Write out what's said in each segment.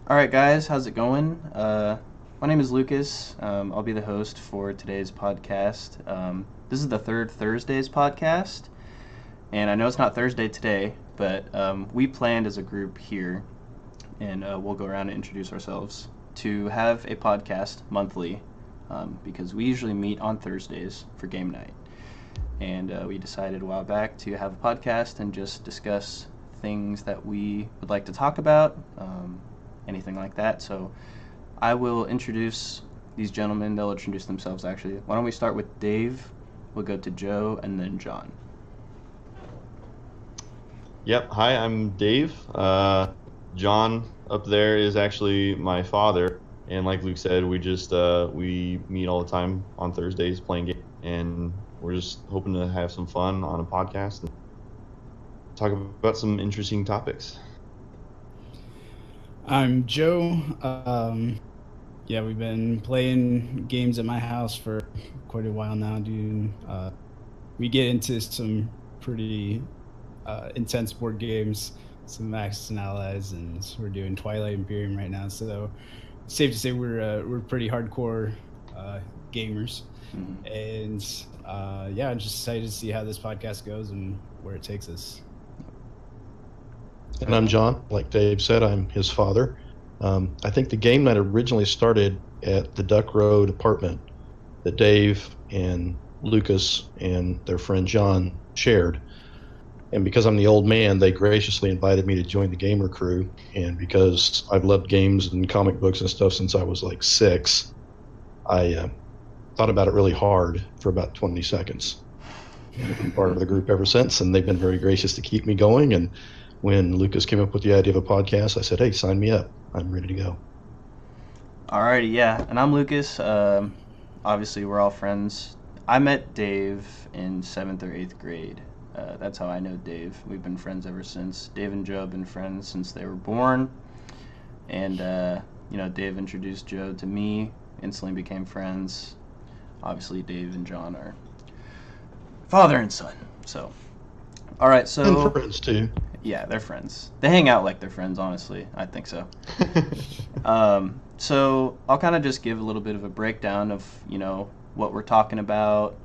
All right, guys, how's it going? My name is Lucas. I'll be the host for today's podcast. This is the third Thursdays podcast, and I know it's not Thursday today, but we planned as a group here, and we'll go around and introduce ourselves to have a podcast monthly because we usually meet on Thursdays for game night. And we decided a while back to have a podcast and just discuss things that we would like to talk about, anything like that. So I will introduce these gentlemen. They'll introduce themselves, actually. Why don't we start with Dave? We'll go to Joe and then John. Yep. Hi, I'm Dave. John up there is actually my father, and like Luke said, we meet all the time on Thursdays playing games, and we're just hoping to have some fun on a podcast and talk about some interesting topics. I'm Joe. Yeah, we've been playing games at my house for quite a while now, dude. We get into some pretty intense board games, some Axis and Allies, and we're doing Twilight Imperium right now. So it's safe to say we're pretty hardcore gamers, and yeah, I'm just excited to see how this podcast goes and where it takes us. And I'm John. Like Dave said, I'm his father. I think the game night originally started at the Duck Road apartment that Dave and Lucas and their friend John shared. And because I'm the old man, they graciously invited me to join the gamer crew. And because I've loved games and comic books and stuff since I was like 6, I thought about it really hard for about 20 seconds. And I've been part of the group ever since, and they've been very gracious to keep me going. And when Lucas came up with the idea of a podcast, I said, hey, sign me up. I'm ready to go. Alrighty, yeah. And I'm Lucas. Obviously, we're all friends. I met Dave in 7th or 8th grade. That's how I know Dave. We've been friends ever since. Dave and Joe have been friends since they were born. And, Dave introduced Joe to me, instantly became friends. Obviously, Dave and John are father and son. So, all right, so... And friends, too. Yeah, they're friends. They hang out like they're friends, honestly. I think so. So I'll kind of just give a little bit of a breakdown of, what we're talking about,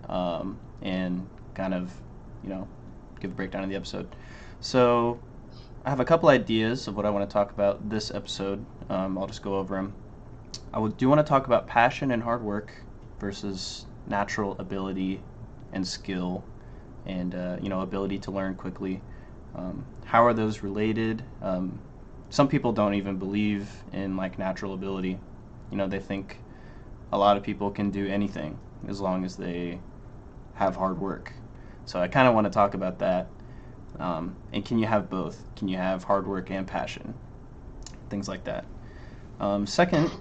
and kind of, give a breakdown of the episode. So I have a couple ideas of what I want to talk about this episode. I'll just go over them. Do want to talk about passion and hard work versus natural ability and skill and, ability to learn quickly. How are those related? Some people don't even believe in natural ability. They think a lot of people can do anything as long as they have hard work. So I kind of want to talk about that. And can you have both? Can you have hard work and passion? Things like that. Second,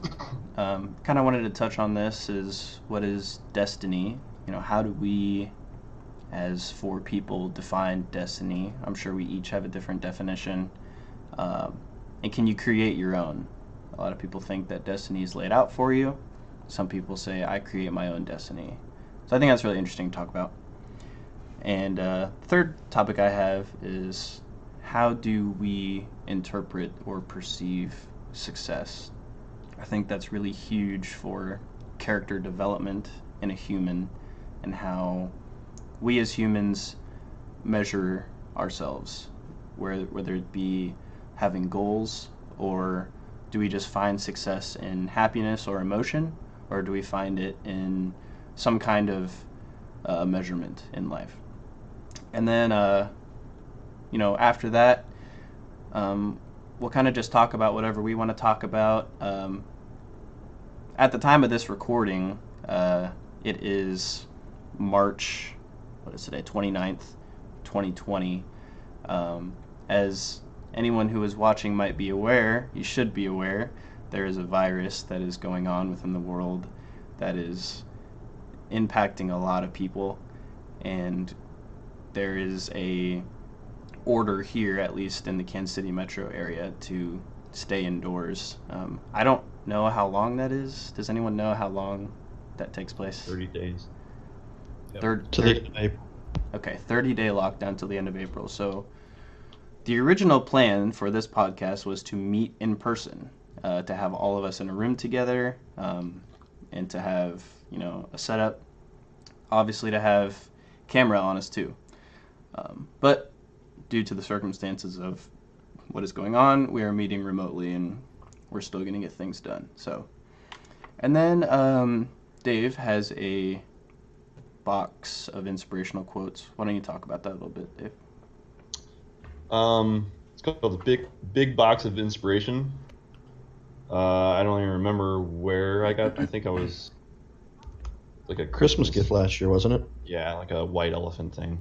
kind of wanted to touch on this is what is destiny? How do we as 4 people define destiny? I'm sure we each have a different definition. And can you create your own? A lot of people think that destiny is laid out for you. Some people say, I create my own destiny. So I think that's really interesting to talk about. And third topic I have is how do we interpret or perceive success? I think that's really huge for character development in a human and how we as humans measure ourselves, whether it be having goals, or do we just find success in happiness or emotion, or do we find it in some kind of measurement in life? And then, after that, we'll kind of just talk about whatever we want to talk about. At the time of this recording, it is March, what is today, 29th, 2020. As anyone who is watching might be aware, you should be aware, there is a virus that is going on within the world that is impacting a lot of people, and there is a order here, at least in the Kansas City metro area, to stay indoors. I don't know how long that is. Does anyone know how long that takes place? 30 days. Yep. To the end of April. Okay, 30-day lockdown till the end of April. So the original plan for this podcast was to meet in person. to have all of us in a room together, and to have, a setup. Obviously, to have camera on us too. But due to the circumstances of what is going on, we are meeting remotely, and we're still going to get things done. So, and then Dave has a box of inspirational quotes. Why don't you talk about that a little bit, Dave? It's called the Big Box of Inspiration. I don't even remember where I got. I think I was like a Christmas gift last year, wasn't it? Yeah, like a white elephant thing.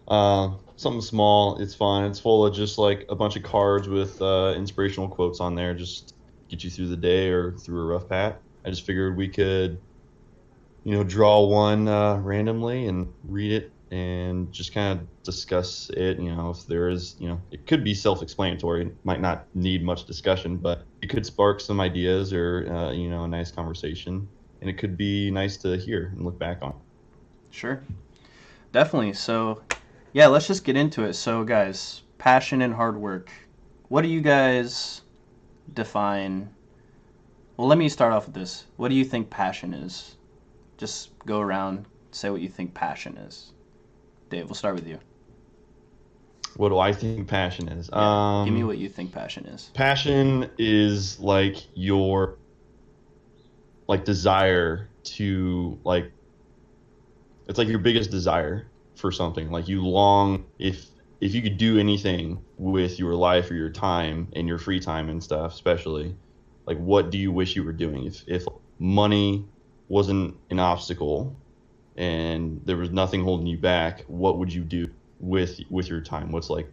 Something small. It's fun. It's full of just like a bunch of cards with inspirational quotes on there, just get you through the day or through a rough patch. I just figured we could, draw one randomly and read it and just kind of discuss it. If there is, it could be self-explanatory. It might not need much discussion, but it could spark some ideas or, a nice conversation. And it could be nice to hear and look back on. Sure. Definitely. So, yeah, let's just get into it. So, guys, passion and hard work. What do you guys define? Well, let me start off with this. What do you think passion is? Just go around, say what you think passion is. Dave, we'll start with you. What do I think passion is? Yeah, give me what you think passion is. Passion is like your desire to it's like your biggest desire for something. Like you long, if you could do anything with your life or your time and your free time and stuff, especially, like what do you wish you were doing? If money wasn't an obstacle and there was nothing holding you back, what would you do with your time? What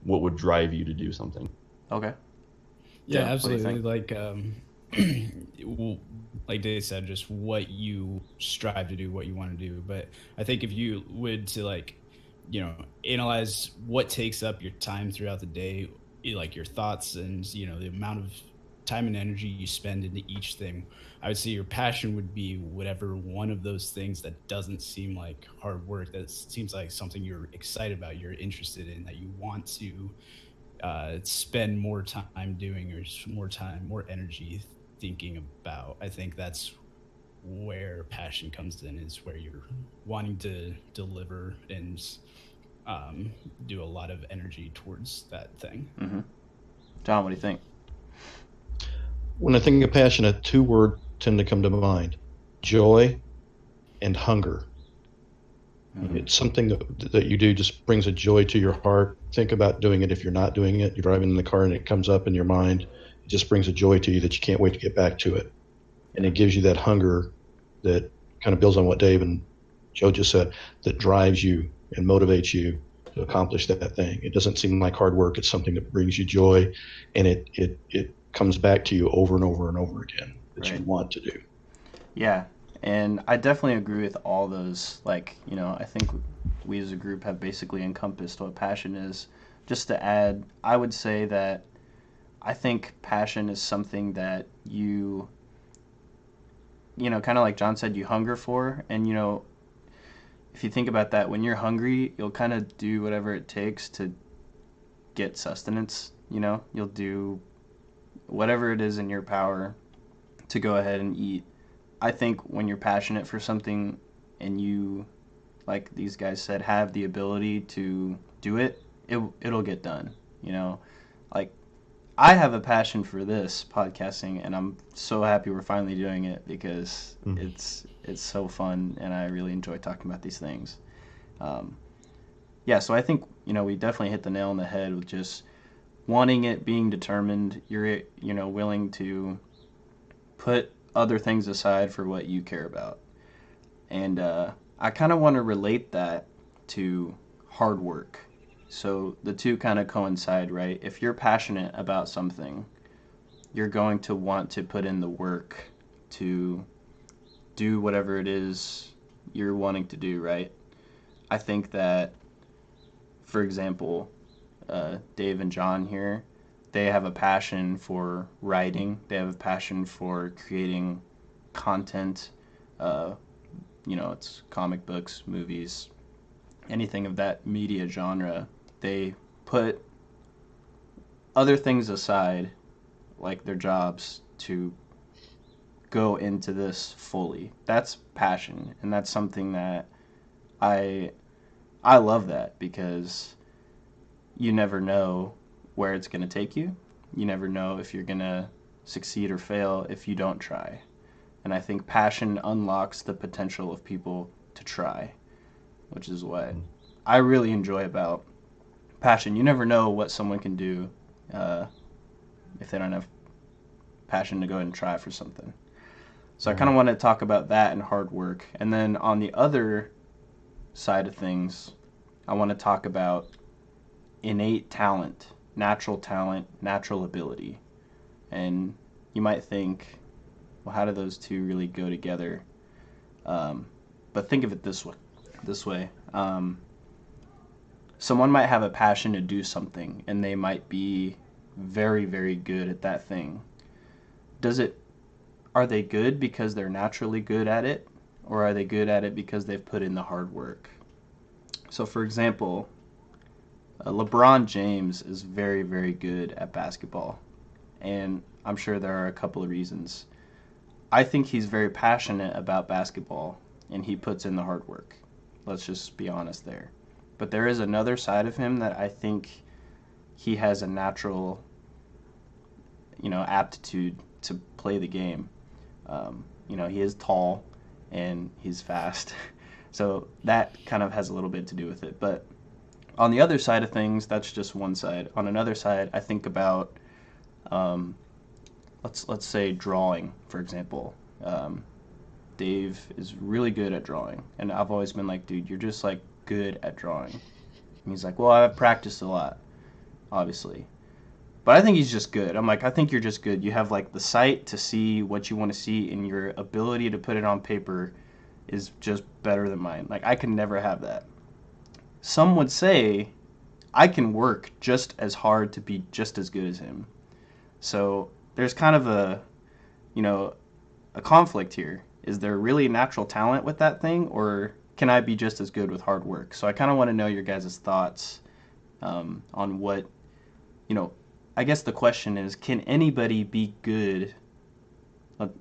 would drive you to do something? Okay. Yeah, Yeah, what do you absolutely. think? Like Dave said, just what you strive to do, what you want to do. But I think if you would to analyze what takes up your time throughout the day, like your thoughts and the amount of time and energy you spend into each thing, I would say your passion would be whatever one of those things that doesn't seem like hard work, that seems like something you're excited about, you're interested in, that you want to spend more time doing, or more energy thinking about. I think that's where passion comes in, is where you're wanting to deliver and do a lot of energy towards that thing. Mm-hmm. John, what do you think? When I think of passion, 2 words tend to come to mind: joy and hunger. Mm-hmm. It's something that you do just brings a joy to your heart. Think about doing it. If you're not doing it, you're driving in the car and it comes up in your mind. It just brings a joy to you that you can't wait to get back to it. And it gives you that hunger that kind of builds on what Dave and Joe just said, that drives you and motivates you to accomplish that thing. It doesn't seem like hard work. It's something that brings you joy, and it comes back to you over and over and over again that you Right. want to do. Yeah, and I definitely agree with all those. I think we as a group have basically encompassed what passion is. Just to add, I would say that I think passion is something that kind of like John said, you hunger for. And, if you think about that, when you're hungry, you'll kind of do whatever it takes to get sustenance. You'll do whatever it is in your power to go ahead and eat. I think when you're passionate for something and you, like these guys said, have the ability to do it, it'll get done. Like I have a passion for this podcasting, and I'm so happy we're finally doing it because it's so fun, and I really enjoy talking about these things. Yeah, so I think we definitely hit the nail on the head with just wanting it, being determined. You're willing to put other things aside for what you care about. And I kind of want to relate that to hard work. So the two kind of coincide, right? If you're passionate about something, you're going to want to put in the work to do whatever it is you're wanting to do, right? I think that, for example, Dave and John here, they have a passion for writing. They have a passion for creating content. It's comic books, movies, anything of that media genre. They put other things aside like their jobs to go into this fully. That's passion, and that's something that I I love that because you never know where it's going to take you. You never know if you're going to succeed or fail if you don't try. And I think passion unlocks the potential of people to try, which is what I really enjoy about passion. You never know what someone can do uh, if they don't have passion to go ahead and try for something. So I kind of want to talk about that and hard work. And then on the other side of things, I want to talk about innate talent, natural ability. And you might think, well, how do those two really go together? But think of it this way. This way, someone might have a passion to do something, and they might be very, very good at that thing. Does it? Are they good because they're naturally good at it, or are they good at it because they've put in the hard work? So, for example, LeBron James is very, very good at basketball, and I'm sure there are a couple of reasons. I think he's very passionate about basketball, and he puts in the hard work. Let's just be honest there. But there is another side of him that I think he has a natural, aptitude to play the game. He is tall and he's fast, so that kind of has a little bit to do with it. But on the other side of things, that's just one side. On another side, I think about um, let's say drawing, for example. Dave is really good at drawing, and I've always been like, dude, you're just like good at drawing. And he's like, well, I've practiced a lot, obviously. But I think he's just good. I'm like, I think you're just good. You have like the sight to see what you want to see, and your ability to put it on paper is just better than mine. Like, I can never have that. Some would say I can work just as hard to be just as good as him. So there's kind of a conflict here. Is there really natural talent with that thing, or can I be just as good with hard work? So I kind of want to know your guys' thoughts on what, I guess the question is, can anybody be good?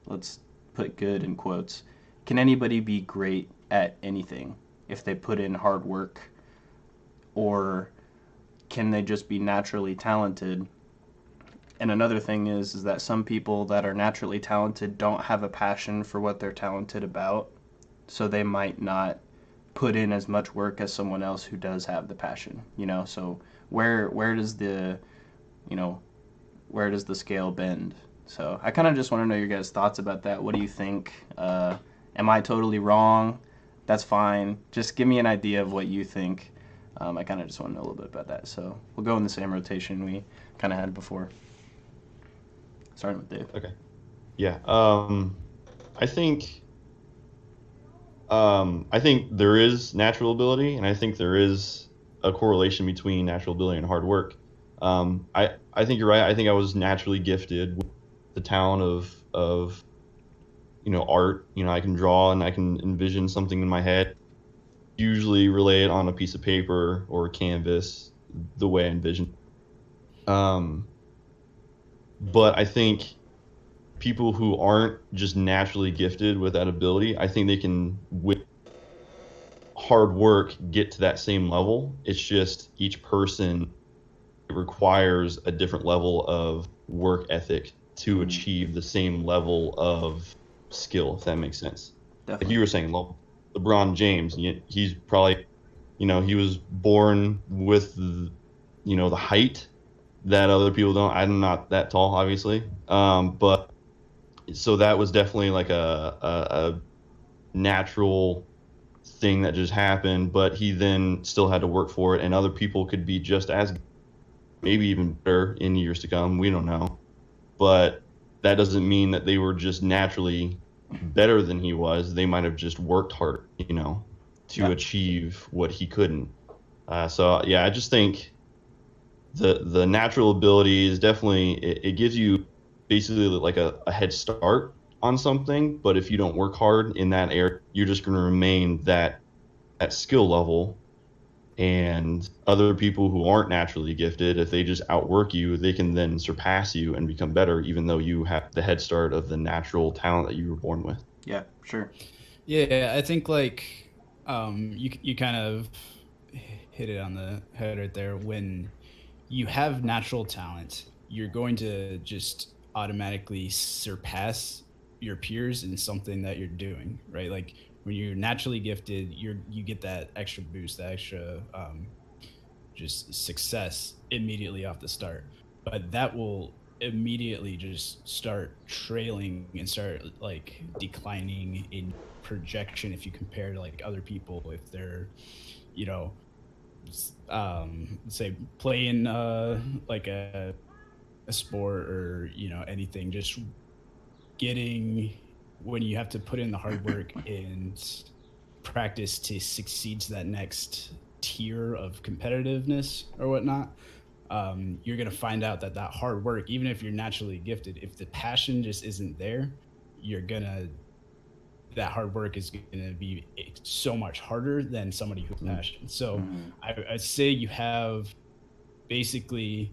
Let's put good in quotes. Can anybody be great at anything if they put in hard work? Or can they just be naturally talented? And another thing is that some people that are naturally talented don't have a passion for what they're talented about, so they might not put in as much work as someone else who does have the passion. So where does the where does the scale bend? So I kind of just want to know your guys' thoughts about that. What do you think? Am I totally wrong? That's fine. Just give me an idea of what you think. I kind of just want to know a little bit about that. So we'll go in the same rotation we kind of had before. Starting with Dave. Okay. Yeah. I think there is natural ability, and I think there is a correlation between natural ability and hard work. I think you're right. I think I was naturally gifted with the talent of art. I can draw and I can envision something in my head, usually relay it on a piece of paper or a canvas the way I envision. But I think people who aren't just naturally gifted with that ability, I think they can, with hard work, get to that same level. It's just each person requires a different level of work ethic to achieve the same level of skill, if that makes sense. Definitely. Like you were saying, LeBron James, he's probably, he was born with, the height that other people don't. I'm not that tall, obviously. But so that was definitely like a natural thing that just happened, but he then still had to work for it, and other people could be just as, maybe even better in years to come. We don't know. But that doesn't mean that they were just naturally better than he was. They might have just worked hard, to achieve what he couldn't. So yeah, I just think the natural ability is definitely, it gives you basically like a head start on something, but if you don't work hard in that area, you're just going to remain that skill level And other people who aren't naturally gifted, if they just outwork you, they can then surpass you and become better, even though you have the head start of the natural talent that you were born with. Yeah, sure. Yeah, I think like you kind of hit it on the head right there. When you have natural talent, you're going to just automatically surpass your peers in something that you're doing, right? Like when you're naturally gifted, you get that extra boost, that extra just success immediately off the start. But that will immediately just start trailing and start like declining in projection if you compare to like other people if they're, you know, say playing like a sport or anything, just getting when you have to put in the hard work and practice to succeed to that next tier of competitiveness or whatnot. You're going to find out that that hard work, even if you're naturally gifted, if the passion just isn't there, you're going to that hard work is going to be so much harder than somebody who's passionate. So I'd say you have basically,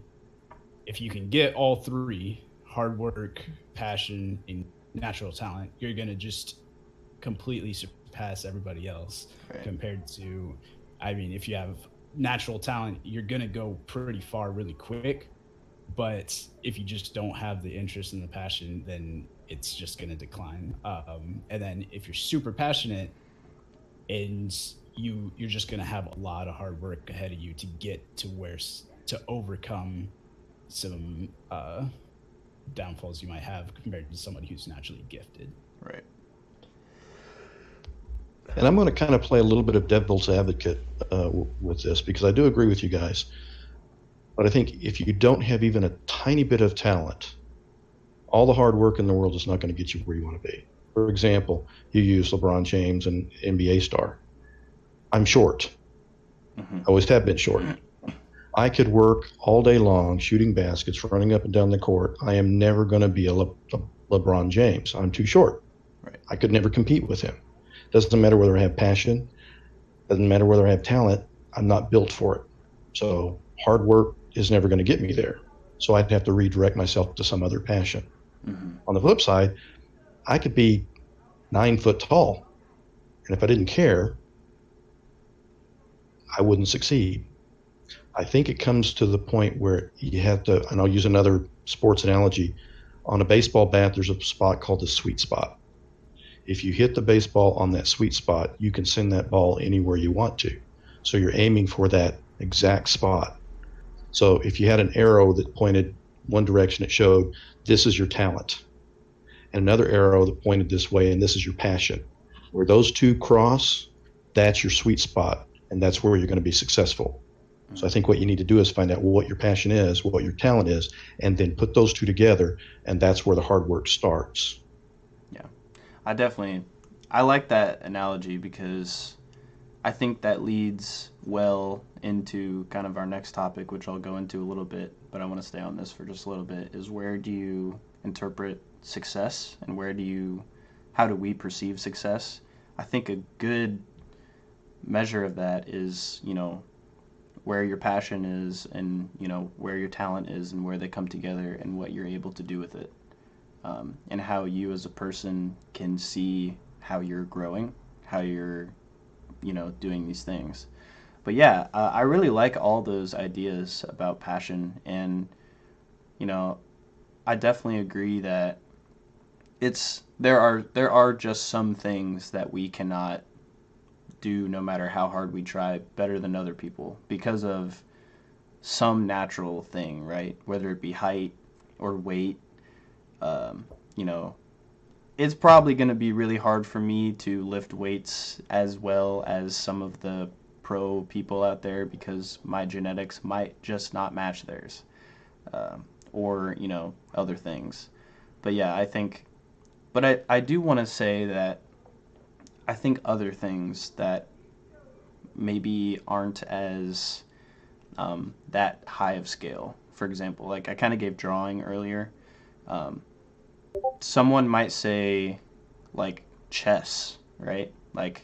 if you can get all three, hard work, passion, and natural talent, you're going to just completely surpass everybody else. Right. Compared to, I mean, if you have natural talent, you're going to go pretty far really quick. But if you just don't have the interest and the passion, then it's just going to decline. And then if you're super passionate and you're just going to have a lot of hard work ahead of you to get to to overcome some downfalls you might have compared to somebody who's naturally gifted. Right. And I'm going to kind of play a little bit of devil's advocate with this because I do agree with you guys. But I think if you don't have even a tiny bit of talent, all the hard work in the world is not going to get you where you want to be. For example, you use LeBron James, an NBA star. I'm short. I always have been short. I could work all day long shooting baskets, running up and down the court. I am never going to be a LeBron James. I'm too short. Right. I could never compete with him. Doesn't matter whether I have passion. Doesn't matter whether I have talent. I'm not built for it. So hard work is never going to get me there. So I'd have to redirect myself to some other passion. On the flip side, I could be 9 foot tall. And if I didn't care, I wouldn't succeed. I think it comes to the point where you have to, and I'll use another sports analogy. On a baseball bat, there's a spot called the sweet spot. If you hit the baseball on that sweet spot, you can send that ball anywhere you want to. So you're aiming for that exact spot. So if you had an arrow that pointed one direction, it showed this is your talent. And another arrow that pointed this way, and this is your passion. Where those two cross, that's your sweet spot, and that's where you're going to be successful. So I think what you need to do is find out what your passion is, what your talent is, and then put those two together, and that's where the hard work starts. Yeah, I like that analogy because I think that leads well into kind of our next topic, which I'll go into a little bit, but I want to stay on this for just a little bit, is where do you interpret success and how do we perceive success? I think a good measure of that is, where your passion is and, where your talent is and where they come together and what you're able to do with it. And how you as a person can see how you're growing, how you're, doing these things. But yeah, I really like all those ideas about passion, and I definitely agree that there are just some things that we cannot do no matter how hard we try better than other people because of some natural thing, right? Whether it be height or weight, you know, it's probably going to be really hard for me to lift weights as well as some of the pro people out there because my genetics might just not match theirs, or other things. But yeah, I do want to say that I think other things that maybe aren't as that high of scale. For example, like I kind of gave drawing earlier. Someone might say like chess, right? Like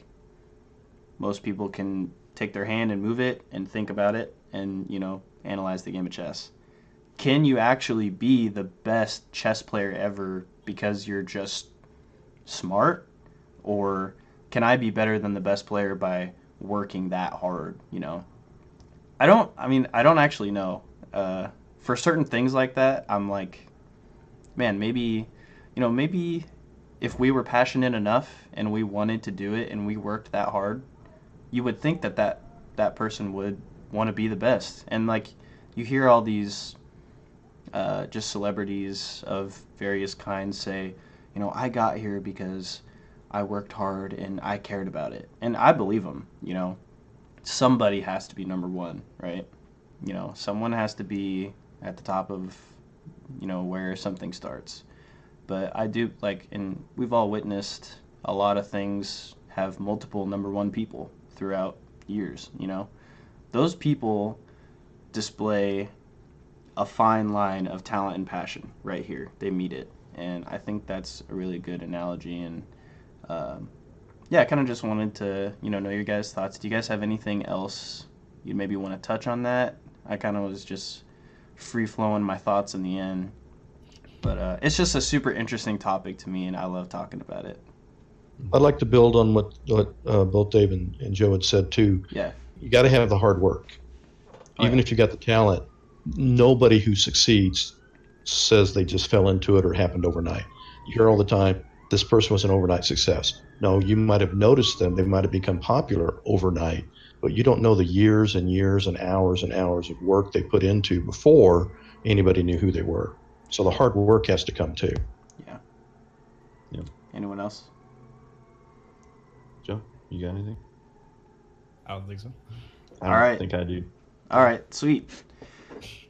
most people can take their hand and move it and think about it and, analyze the game of chess. Can you actually be the best chess player ever because you're just smart? Or can I be better than the best player by working that hard, I don't actually know. For certain things like that, I'm like, man, maybe if we were passionate enough and we wanted to do it and we worked that hard, you would think that person would want to be the best. And like, you hear all these just celebrities of various kinds say, I got here because I worked hard and I cared about it. And I believe them, Somebody has to be number one, right? Someone has to be at the top of, where something starts. But I do and we've all witnessed a lot of things have multiple number one people throughout years, Those people display a fine line of talent and passion right here. They meet it. And I think that's a really good analogy. And I kind of just wanted to, know your guys' thoughts. Do you guys have anything else you maybe want to touch on that? I kind of was just free-flowing my thoughts in the end. But it's just a super interesting topic to me, and I love talking about it. I'd like to build on what both Dave and Joe had said, too. Yeah. You got to have the hard work. Even if you got the talent, nobody who succeeds says they just fell into it or happened overnight. You hear all the time, this person was an overnight success. No, you might have noticed them. They might have become popular overnight, but you don't know the years and years and hours of work they put into before anybody knew who they were. So the hard work has to come too. Yeah. Anyone else? Joe, you got anything? I don't think so. I don't think I do. All right, sweet.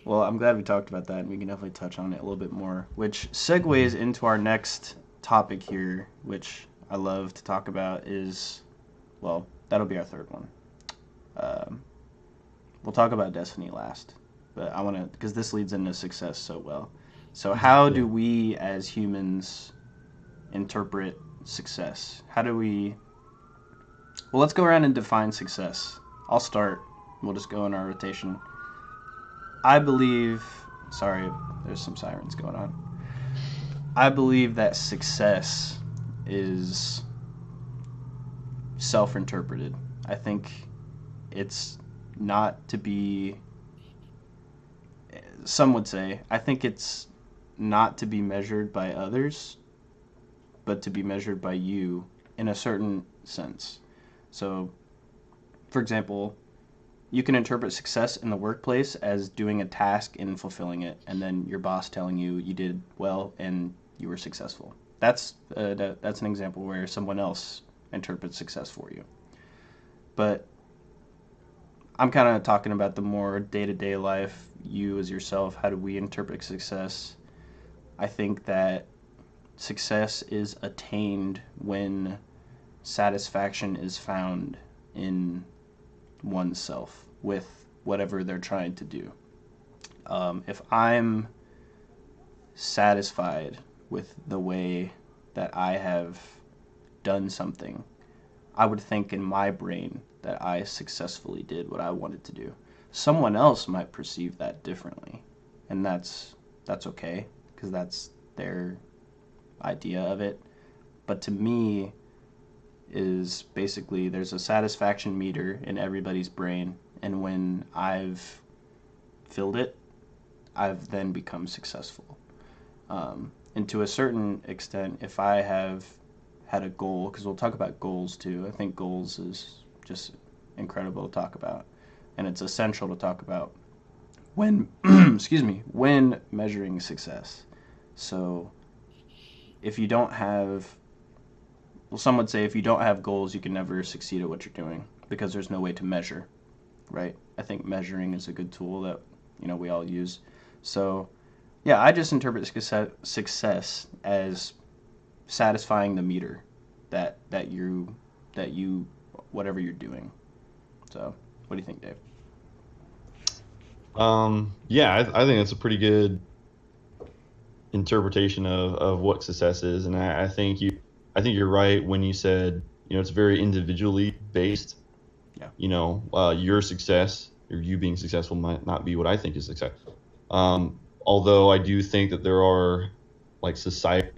Well, I'm glad we talked about that, and we can definitely touch on it a little bit more, which segues into our next topic here, which I love to talk about is, well, that'll be our third one. We'll talk about Destiny last, but I want to, because this leads into success so well. So how do we as humans interpret success? Well, let's go around and define success. I'll start. We'll just go in our rotation. I believe, sorry, there's some sirens going on. I believe that success is self-interpreted. I think it's not to be, some would say, I think it's not to be measured by others, but to be measured by you in a certain sense. So, for example, you can interpret success in the workplace as doing a task and fulfilling it, and then your boss telling you you did well and you were successful. That's an example where someone else interprets success for you. But I'm kind of talking about the more day-to-day life, you as yourself, how do we interpret success? I think that success is attained when satisfaction is found in oneself with whatever they're trying to do. If I'm satisfied with the way that I have done something, I would think in my brain that I successfully did what I wanted to do. Someone else might perceive that differently, and that's okay, because that's their idea of it. But to me, is basically there's a satisfaction meter in everybody's brain, and when I've filled it, I've then become successful. And to a certain extent, if I have had a goal, because we'll talk about goals too, I think goals is just incredible to talk about, and it's essential to talk about when when measuring success. So if you don't have, well, some would say if you don't have goals, you can never succeed at what you're doing because there's no way to measure, right? I think measuring is a good tool that, we all use. So, yeah, I just interpret success as satisfying the meter that you whatever you're doing. So, what do you think, Dave? I think that's a pretty good interpretation of what success is, and I think you're right when you said it's very individually based. Yeah. Your success or you being successful might not be what I think is success. Although I do think that there are like society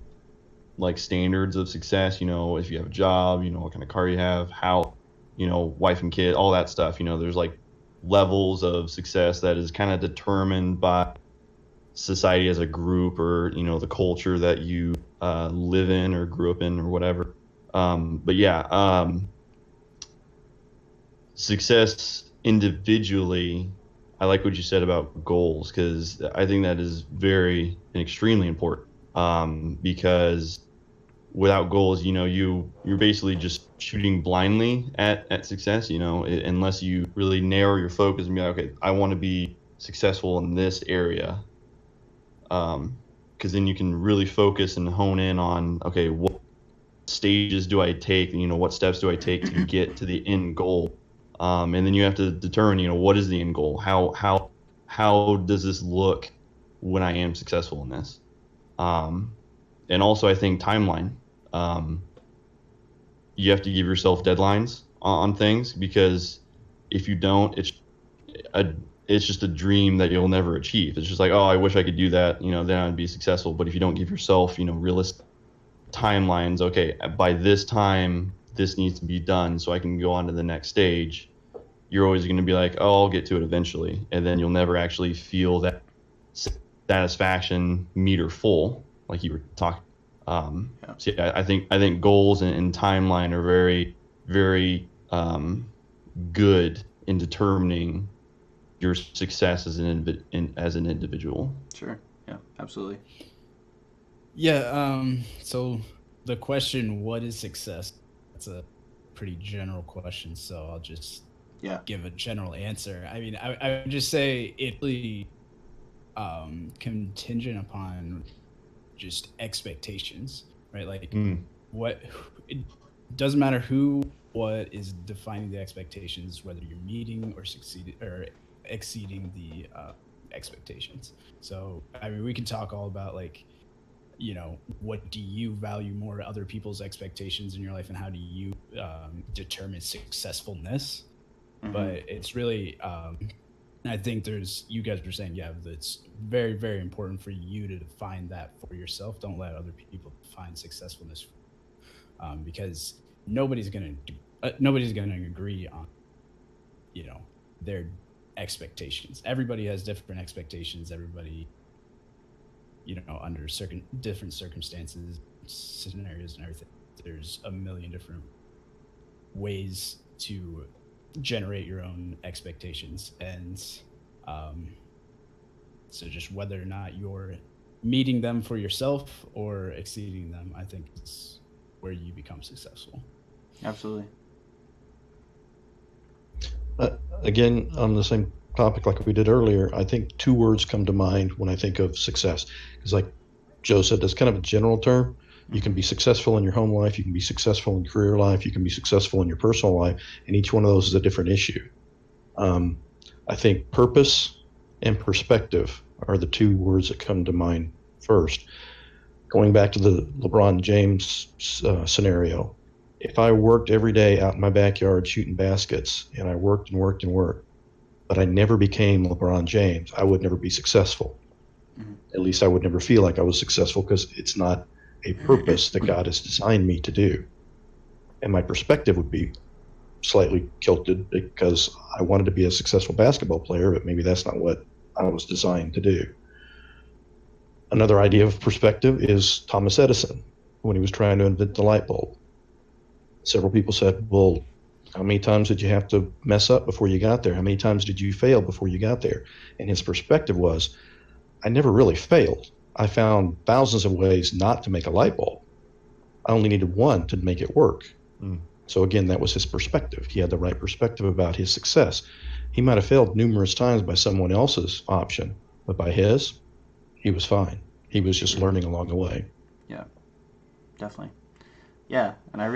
like standards of success, if you have a job, what kind of car you have, how, wife and kid, all that stuff, there's like levels of success that is kind of determined by society as a group, or the culture that you live in or grew up in or whatever. But yeah, success individually, I like what you said about goals, because I think that is very and extremely important, because without goals, you're basically just shooting blindly at success, unless you really narrow your focus and be like, okay, I want to be successful in this area. Because then you can really focus and hone in on, okay, what stages do I take? What steps do I take to get to the end goal? And then you have to determine, what is the end goal? How does this look when I am successful in this? And also, I think timeline. You have to give yourself deadlines on things, because if you don't, it's just a dream that you'll never achieve. It's just like, oh, I wish I could do that, then I'd be successful. But if you don't give yourself, realistic timelines, okay, by this time, this needs to be done so I can go on to the next stage, you're always going to be like, oh, I'll get to it eventually. And then you'll never actually feel that satisfaction meter full, like you were talking. So yeah, I think goals and timeline are very, very good in determining your success as an individual. Sure. Yeah, absolutely. Yeah. So the question, what is success? That's a pretty general question. So I'll just give a general answer. I mean, I would just say it really contingent upon just expectations, right? Like it doesn't matter what is defining the expectations, whether you're meeting or succeeding or exceeding the expectations. So I mean, we can talk all about like, what do you value more, other people's expectations in your life, and how do you determine successfulness? Mm-hmm. But it's really I think you guys were saying, yeah, it's very, very important for you to define that for yourself. Don't let other people define successfulness, because nobody's gonna agree on, their expectations. Everybody has different expectations. Everybody, under different circumstances, scenarios, and everything. There's a million different ways to generate your own expectations, and so just whether or not you're meeting them for yourself or exceeding them, I think is where you become successful. Absolutely. Again, on the same topic like we did earlier, I think two words come to mind when I think of success. Because like Joe said, that's kind of a general term. You can be successful in your home life, you can be successful in career life, you can be successful in your personal life, and each one of those is a different issue. I think purpose and perspective are the two words that come to mind first. Going back to the LeBron James scenario, if I worked every day out in my backyard shooting baskets, and I worked and worked and worked, but I never became LeBron James, I would never be successful. Mm-hmm. At least I would never feel like I was successful, because it's not a purpose that God has designed me to do. And my perspective would be slightly tilted, because I wanted to be a successful basketball player, but maybe that's not what I was designed to do. Another idea of perspective is Thomas Edison, when he was trying to invent the light bulb. Several people said, well, how many times did you have to mess up before you got there? How many times did you fail before you got there? And his perspective was, I never really failed. I found thousands of ways not to make a light bulb. I only needed one to make it work. So again, that was his perspective. He had the right perspective about his success. He might have failed numerous times by someone else's option, but by his, he was fine. He was just learning along the way. Yeah, definitely. Yeah, and I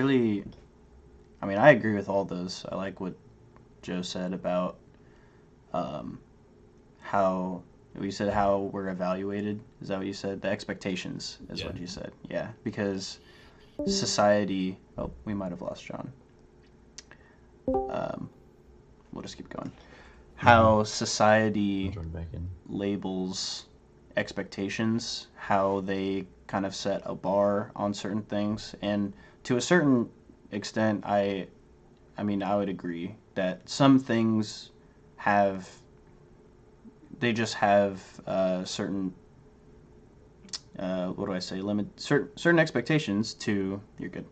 agree with all those. I like what Joe said about how we're evaluated. Is that what you said? The expectations is what you said. Yeah, because society. Oh, we might have lost John. we'll just keep going. How society Join back in. labels expectations, how they kind of set a bar on certain things, and to a certain extent, I mean, I would agree that some things have they just have certain what do I say limit certain expectations to you're good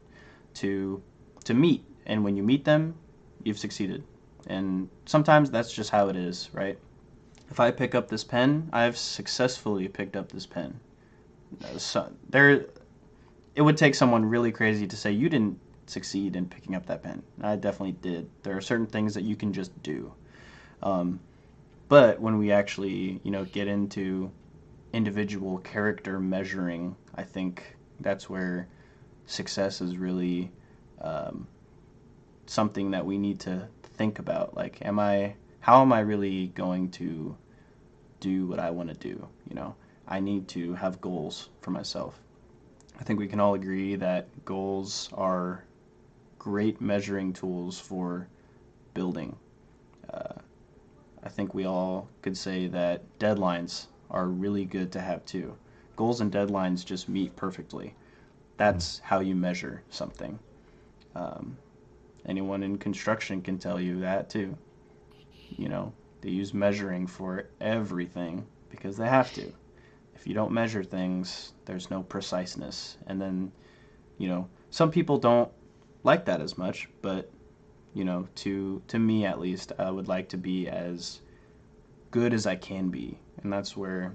to meet, and when you meet them, you've succeeded, and sometimes that's just how it is, right? If I pick up this pen, I've successfully picked up this pen. So there, it would take someone really crazy to say you didn't succeed in picking up that pen. I definitely did. There are certain things that you can just do. Um, but when we actually, get into individual character measuring, I think that's where success is really um, something that we need to think about. Like, how am I really going to do what I want to do? I need to have goals for myself. I think we can all agree that goals are great measuring tools for building. Uh, I think we all could say that deadlines are really good to have too. Goals and deadlines just meet perfectly. That's how you measure something. Um, Anyone in construction can tell you that too. They use measuring for everything because they have to. If you don't measure things, there's no preciseness. And then, some people don't like that as much, but to me at least, I would like to be as good as I can be, and that's where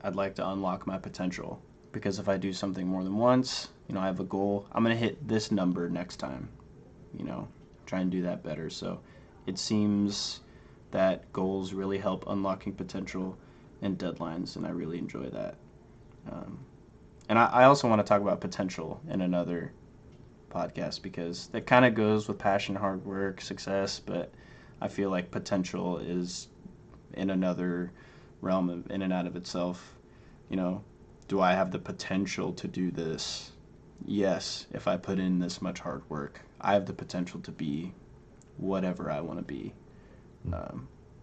I'd like to unlock my potential. Because if I do something more than once, I have a goal. I'm gonna hit this number next time. Try and do that better. So it seems that goals really help unlocking potential and deadlines, and I really enjoy that. Um, and I also want to talk about potential in another podcast because that kind of goes with passion, hard work, success, but I feel like potential is in another realm in and out of itself. You know, do I have the potential to do this? Yes, if I put in this much hard work, I have the potential to be whatever I want to be.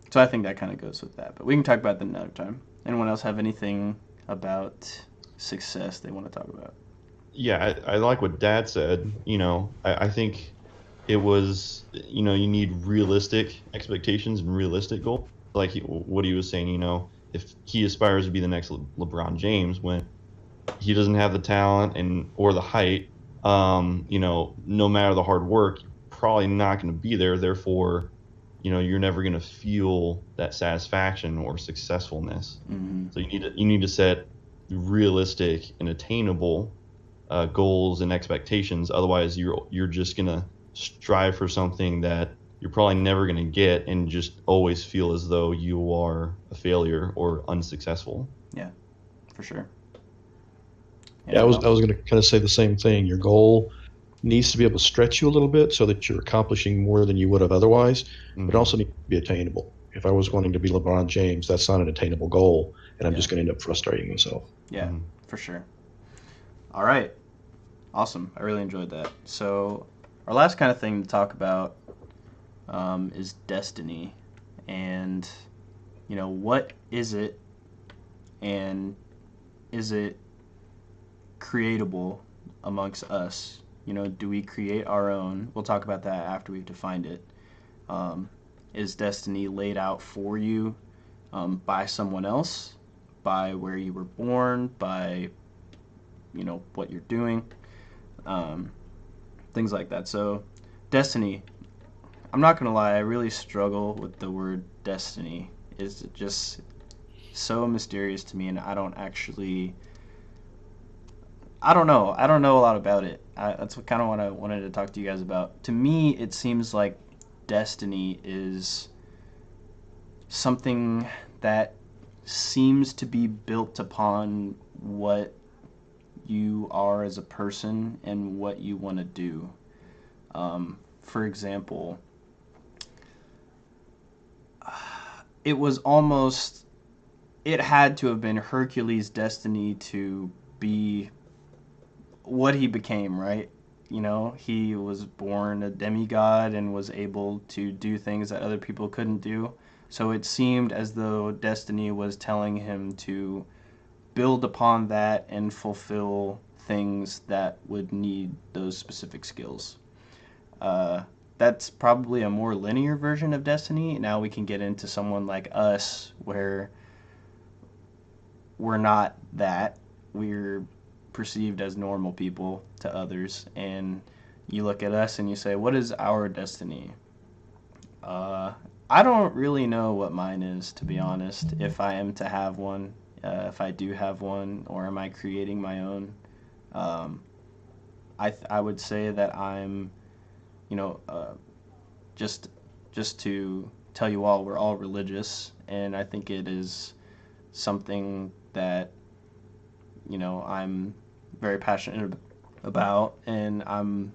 So I think that kind of goes with that. But we can talk about that another time. Anyone else have anything about success they want to talk about? Yeah, I like what Dad said. I think it was, you need realistic expectations and realistic goals. Like what he was saying, if he aspires to be the next LeBron James, when he doesn't have the talent or the height, no matter the hard work, you're probably not going to be there. Therefore, you're never going to feel that satisfaction or successfulness. Mm-hmm. So you need to set realistic and attainable goals and expectations. Otherwise, you're just gonna strive for something that you're probably never gonna get, and just always feel as though you are a failure or unsuccessful. Yeah, for sure. Yeah, I was going to kind of say the same thing. Your goal needs to be able to stretch you a little bit so that you're accomplishing more than you would have otherwise, but it also needs to be attainable. If I was wanting to be LeBron James, that's not an attainable goal, and I'm just going to end up frustrating myself. Yeah, for sure. All right. Awesome. I really enjoyed that. So our last kind of thing to talk about is destiny. And, what is it? And is it creatable amongst us? Do we create our own? We'll talk about that after we've defined it. Is destiny laid out for you by someone else, by where you were born, by, what you're doing? Things like that. So, destiny. I'm not gonna lie, I really struggle with the word destiny. It's just so mysterious to me, and I don't know. I don't know a lot about it. That's kind of what I wanted to talk to you guys about. To me, it seems like destiny is something that seems to be built upon what you are as a person and what you want to do. For example, it had to have been Hercules' destiny to be what he became, right? he was born a demigod and was able to do things that other people couldn't do. So it seemed as though destiny was telling him to build upon that and fulfill things that would need those specific skills. That's probably a more linear version of destiny. Now we can get into someone like us where we're not that. We're perceived as normal people to others, and you look at us and you say, what is our destiny? I don't really know what mine is, to be honest, if I am to have one, if I do have one, or am I creating my own. I would say that I'm, you know, just to tell you all, we're all religious, and I think it is something that, I'm very passionate about, and I'm,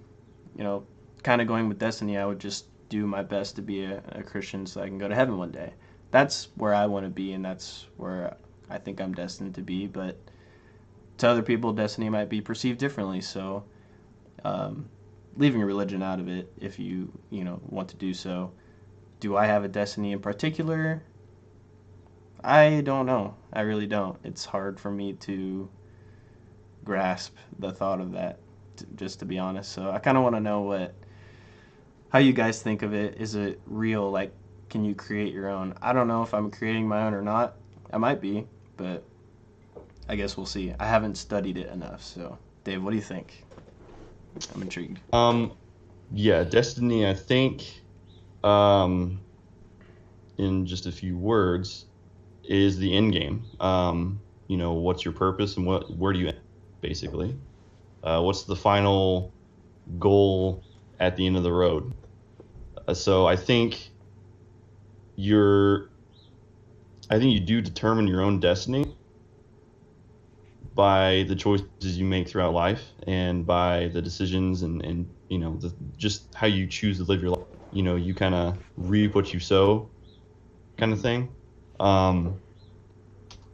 kind of going with destiny. I would just do my best to be a Christian so I can go to heaven one day. That's where I want to be, and that's where I think I'm destined to be. But to other people, destiny might be perceived differently. So, leaving religion out of it, if you want to do so. Do I have a destiny in particular? I don't know. I really don't. It's hard for me to grasp the thought of that, just to be honest. So I kind of want to know how you guys think of it. Is it real? Like, can you create your own? I don't know if I'm creating my own or not. I might be, but I guess we'll see. I haven't studied it enough. So, Dave, what do you think? I'm intrigued. Yeah, destiny, I think, in just a few words, is the end game. What's your purpose and where do you end, basically? What's the final goal at the end of the road? So I think you do determine your own destiny by the choices you make throughout life and by the decisions and just how you choose to live your life. You kind of reap what you sow, kind of thing.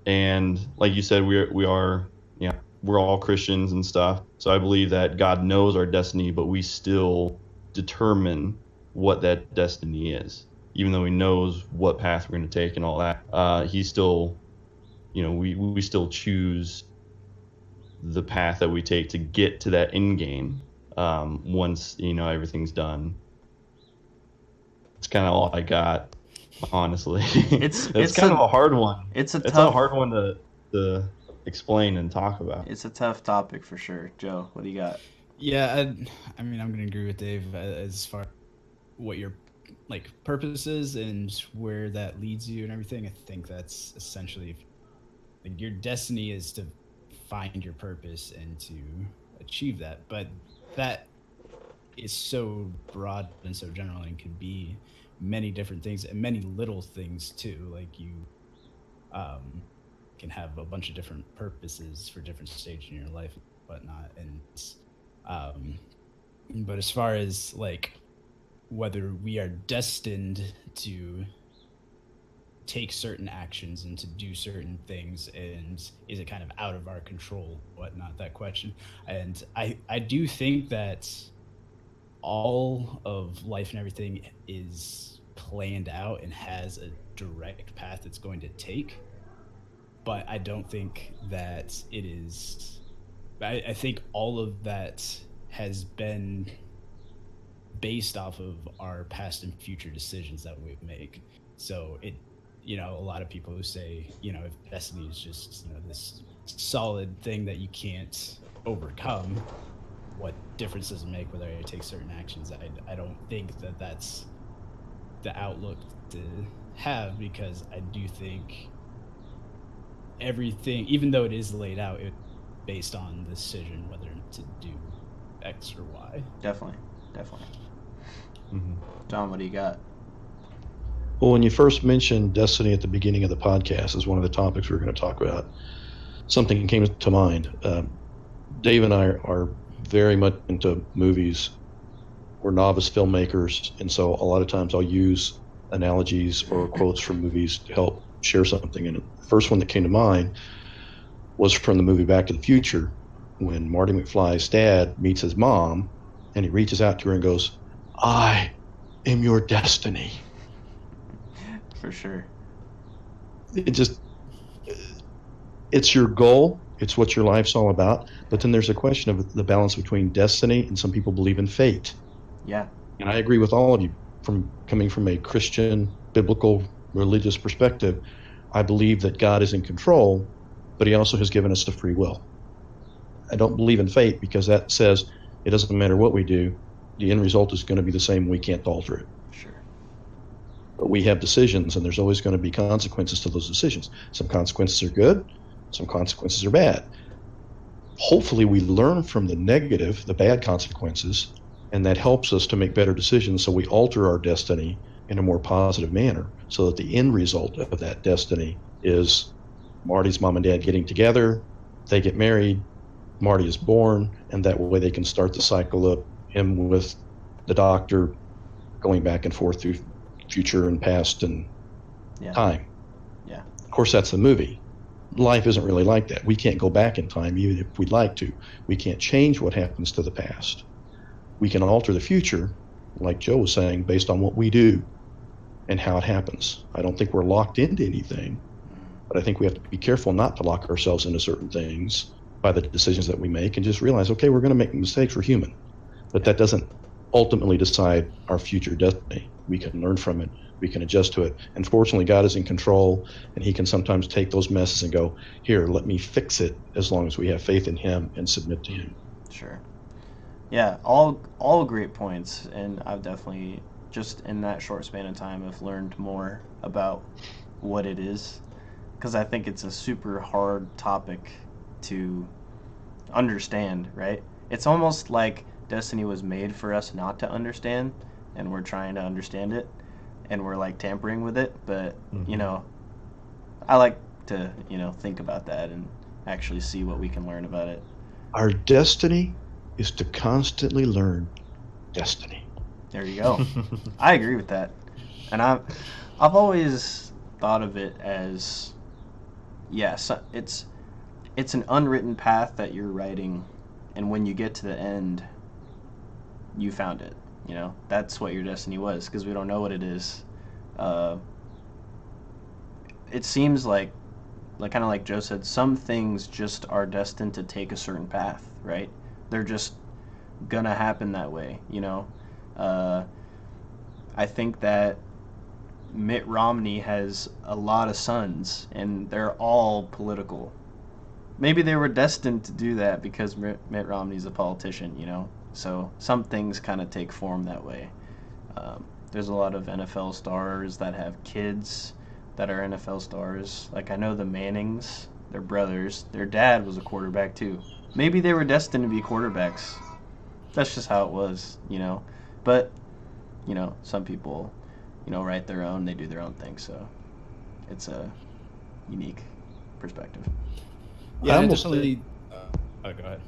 And like you said, we're all Christians and stuff. So I believe that God knows our destiny, but we still determine what that destiny is. Even though he knows what path we're going to take and all that, he still, we still choose the path that we take to get to that end game. Once everything's done. It's kind of all I got, honestly. It's kind of a hard one. It's a hard one to explain and talk about. It's a tough topic for sure. Joe, what do you got? Yeah, I mean, I'm gonna agree with Dave as far what your purpose is and where that leads you and everything. I think that's essentially your destiny is to find your purpose and to achieve that, but that is so broad and so general and can be many different things and many little things too. Like you can have a bunch of different purposes for different stages in your life and whatnot. And but as far as whether we are destined to take certain actions and to do certain things, and is it kind of out of our control, whatnot, that question. And I do think that all of life and everything is planned out and has a direct path it's going to take, but I don't think that it is. I think all of that has been based off of our past and future decisions that we make. So it, a lot of people who say, if destiny is just, this solid thing that you can't overcome, what difference does it make whether I take certain actions? I don't think that that's the outlook to have, because I do think everything, even though it is laid out, it's based on the decision whether to do X or Y. Definitely. Mm-hmm. John, what do you got? Well, when you first mentioned destiny at the beginning of the podcast as one of the topics we were going to talk about, something came to mind. Dave and I are very much into movies. We're novice filmmakers, and so a lot of times I'll use analogies or quotes from movies to help share something. And the first one that came to mind was from the movie Back to the Future, when Marty McFly's dad meets his mom, and he reaches out to her and goes, "I am your destiny." For sure. It just, it's your goal. It's what your life's all about. But then there's a question of the balance between destiny, and some people believe in fate. Yeah. And I agree with all of you. From coming from a Christian, biblical, religious perspective, I believe that God is in control, but he also has given us the free will. I don't believe in fate because that says it doesn't matter what we do, the end result is going to be the same. We can't alter it. Sure. But we have decisions, and there's always going to be consequences to those decisions. Some consequences are good, some consequences are bad. Hopefully we learn from the negative, the bad consequences, and that helps us to make better decisions, so we alter our destiny in a more positive manner, so that the end result of that destiny is Marty's mom and dad getting together, they get married, Marty is born, and that way they can start the cycle of him with the doctor going back and forth through future and past and time. Yeah. Of course, that's the movie. Life isn't really like that. We can't go back in time even if we'd like to. We can't change what happens to the past. We can alter the future, like Joe was saying, based on what we do and how it happens. I don't think we're locked into anything, but I think we have to be careful not to lock ourselves into certain things by the decisions that we make, and just realize, okay, we're going to make mistakes, we're human. But that doesn't ultimately decide our future destiny. We can learn from it, we can adjust to it. And fortunately, God is in control, and he can sometimes take those messes and go, here, let me fix it, as long as we have faith in him and submit to him. Sure. Yeah, all great points, and I've definitely, just in that short span of time, have learned more about what it is, because I think it's a super hard topic to understand, right? It's almost like destiny was made for us not to understand, and we're trying to understand it, and we're like tampering with it, but you know, I like to, you know, think about that and actually see what we can learn about it. Our destiny is to constantly learn destiny. There you go. I agree with that. And I've always thought of it as, yes, it's an unwritten path that you're writing, and when you get to the end, you found it. You know, that's what your destiny was, because we don't know what it is. It seems like kind of like Joe said, some things just are destined to take a certain path, right? They're just gonna happen that way, you know. I think that Mitt Romney has a lot of sons, and they're all political. Maybe they were destined to do that because Mitt Romney's a politician, you know. So some things kind of take form that way. There's a lot of NFL stars that have kids that are NFL stars. Like, I know the Mannings, they're brothers. Their dad was a quarterback too. Maybe they were destined to be quarterbacks. That's just how it was, you know. But, you know, some people, you know, write their own, they do their own thing. So it's a unique perspective. Yeah, I definitely. Go ahead.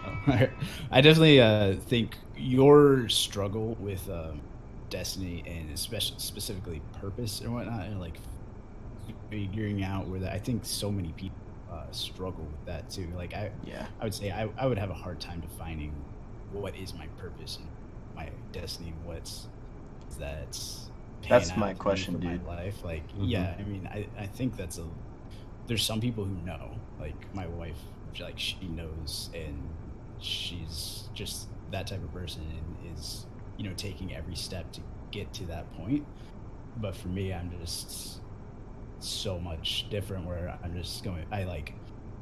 Oh, I definitely think your struggle with destiny and specifically purpose and whatnot, and like figuring out where that, I think so many people struggle with that too. Like I would say I would have a hard time defining what is my purpose and my destiny. What's that's my question, dude. My life, like yeah, I mean, I think there's some people who know, like my wife, like she knows, and she's just that type of person and is, you know, taking every step to get to that point. But for me, I'm just so much different, where I'm just going, I like,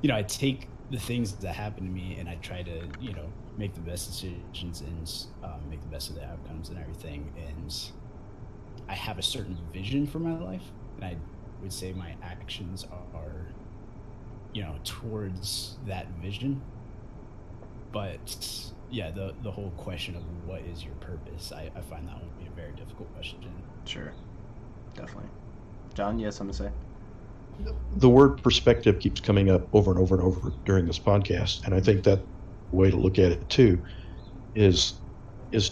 you know, I take the things that happen to me and I try to, you know, make the best decisions and make the best of the outcomes and everything. And I have a certain vision for my life, and I would say my actions are, you know, towards that vision. But yeah, the whole question of what is your purpose, I find that would be a very difficult question. Sure, definitely. John, you have something to say? The word perspective keeps coming up over and over and over during this podcast, and I think that way to look at it too is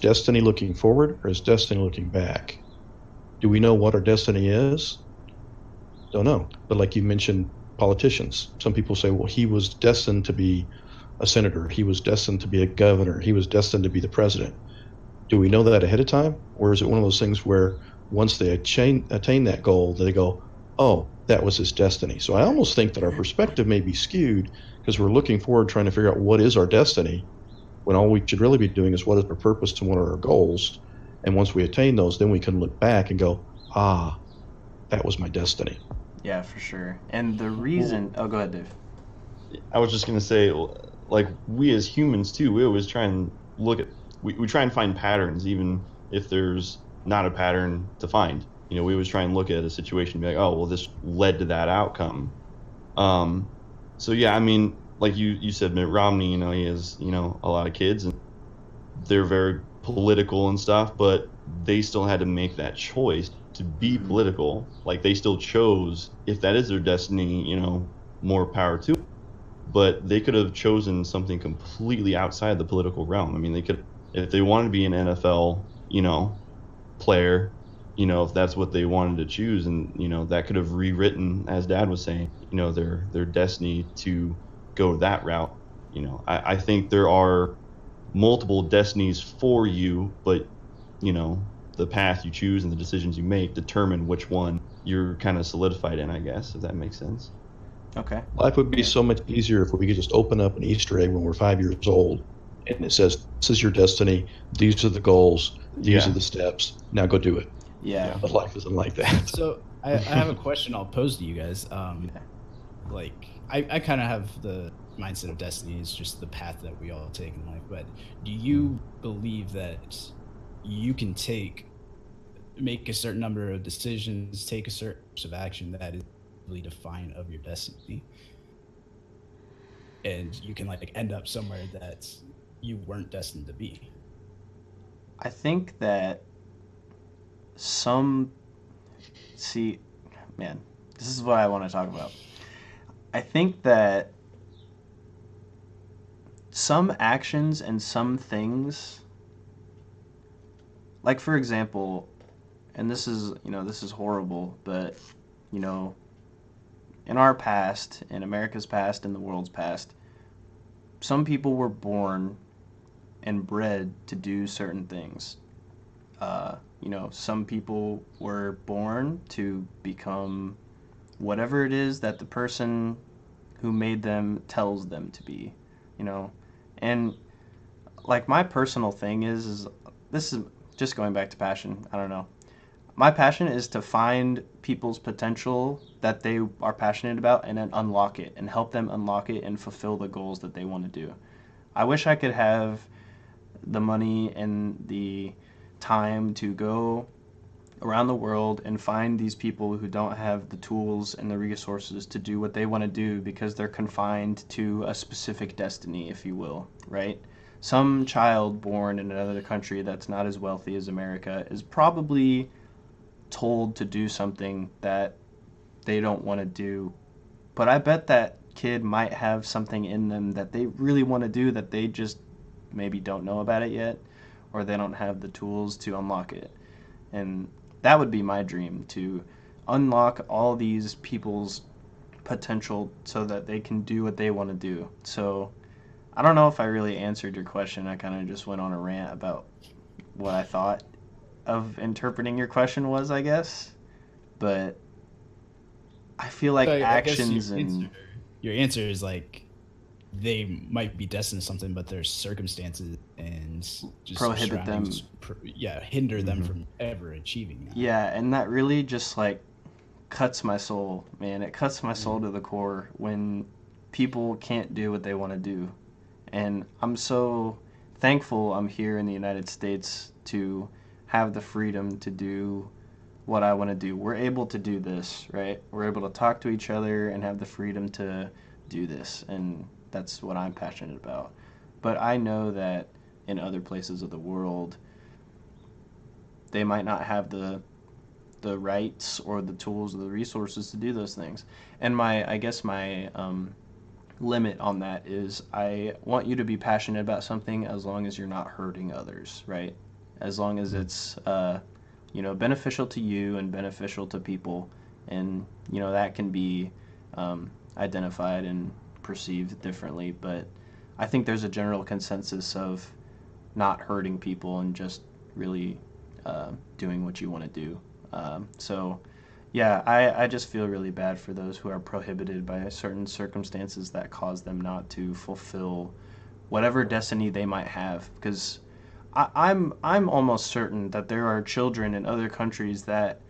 destiny looking forward, or is destiny looking back? Do we know what our destiny is? Don't know. But like you mentioned, politicians, some people say, well, he was destined to be a senator. He was destined to be a governor. He was destined to be the president. Do we know that ahead of time? Or is it one of those things where once they attain that goal, they go, oh, that was his destiny? So I almost think that our perspective may be skewed because we're looking forward trying to figure out what is our destiny, when all we should really be doing is what is our purpose to what are our goals. And once we attain those, then we can look back and go, ah, that was my destiny. Yeah, for sure. And the reason, oh, go ahead, Dave. I was just gonna say, like, we as humans too, we always try and look at, we try and find patterns, even if there's not a pattern to find. You know, we always try and look at a situation and be like, oh, well, this led to that outcome. So yeah, I mean, like you said, Mitt Romney, you know, he has, you know, a lot of kids and they're very political and stuff, but they still had to make that choice to be political. Like, they still chose, if that is their destiny, you know, more power to them. But they could have chosen something completely outside the political realm. I mean, they could, if they wanted to be an NFL, you know, player, you know, if that's what they wanted to choose, and you know, that could have rewritten, as Dad was saying, you know, their destiny to go that route. You know, I think there are multiple destinies for you, but you know, the path you choose and the decisions you make determine which one you're kind of solidified in, I guess, if that makes sense. Okay. Life would be so much easier if we could just open up an Easter egg when we're 5 years old and it says, this is your destiny, these are the goals, these are the steps, now go do it. Yeah. But life isn't like that. So I have a question I'll pose to you guys. Like, I kind of have the mindset of destiny is just the path that we all take in life. But do you believe that you can make a certain number of decisions, take a certain course of action that is really defined of your destiny, and you can like end up somewhere that you weren't destined to be? I think that see, man, this is what I want to talk about. I think that some actions and some things, like for example, and this is, you know, this is horrible, but you know, in our past, in America's past, in the world's past, some people were born and bred to do certain things. You know, some people were born to become whatever it is that the person who made them tells them to be, you know. And like my personal thing is this is just going back to passion. I don't know. My passion is to find people's potential that they are passionate about and then unlock it and help them unlock it and fulfill the goals that they want to do. I wish I could have the money and the time to go around the world and find these people who don't have the tools and the resources to do what they want to do because they're confined to a specific destiny, if you will, right? Some child born in another country that's not as wealthy as America is probably told to do something that they don't want to do, but I bet that kid might have something in them that they really want to do that they just maybe don't know about it yet, or they don't have the tools to unlock it. And that would be my dream, to unlock all these people's potential so that they can do what they want to do. So I don't know if I really answered your question. I kind of just went on a rant about what I thought of interpreting your question was, I guess. But I feel like So I guess actions and your answer is like they might be destined to something, but there's circumstances and just Prohibit them. hinder them from ever achieving that. yeah, and that really just like cuts my soul, man. It cuts my soul to the core when people can't do what they want to do. And I'm so thankful I'm here in the United States to have the freedom to do what I want to do. We're able to do this, right? We're able to talk to each other and have the freedom to do this. And that's what I'm passionate about. But I know that in other places of the world, they might not have the rights or the tools or the resources to do those things. And I guess my limit on that is I want you to be passionate about something as long as you're not hurting others, right? As long as it's you know, beneficial to you and beneficial to people, and you know that can be identified and perceived differently. But I think there's a general consensus of not hurting people and just really doing what you want to do. So, yeah, I just feel really bad for those who are prohibited by certain circumstances that cause them not to fulfill whatever destiny they might have. Because I'm almost certain that there are children in other countries that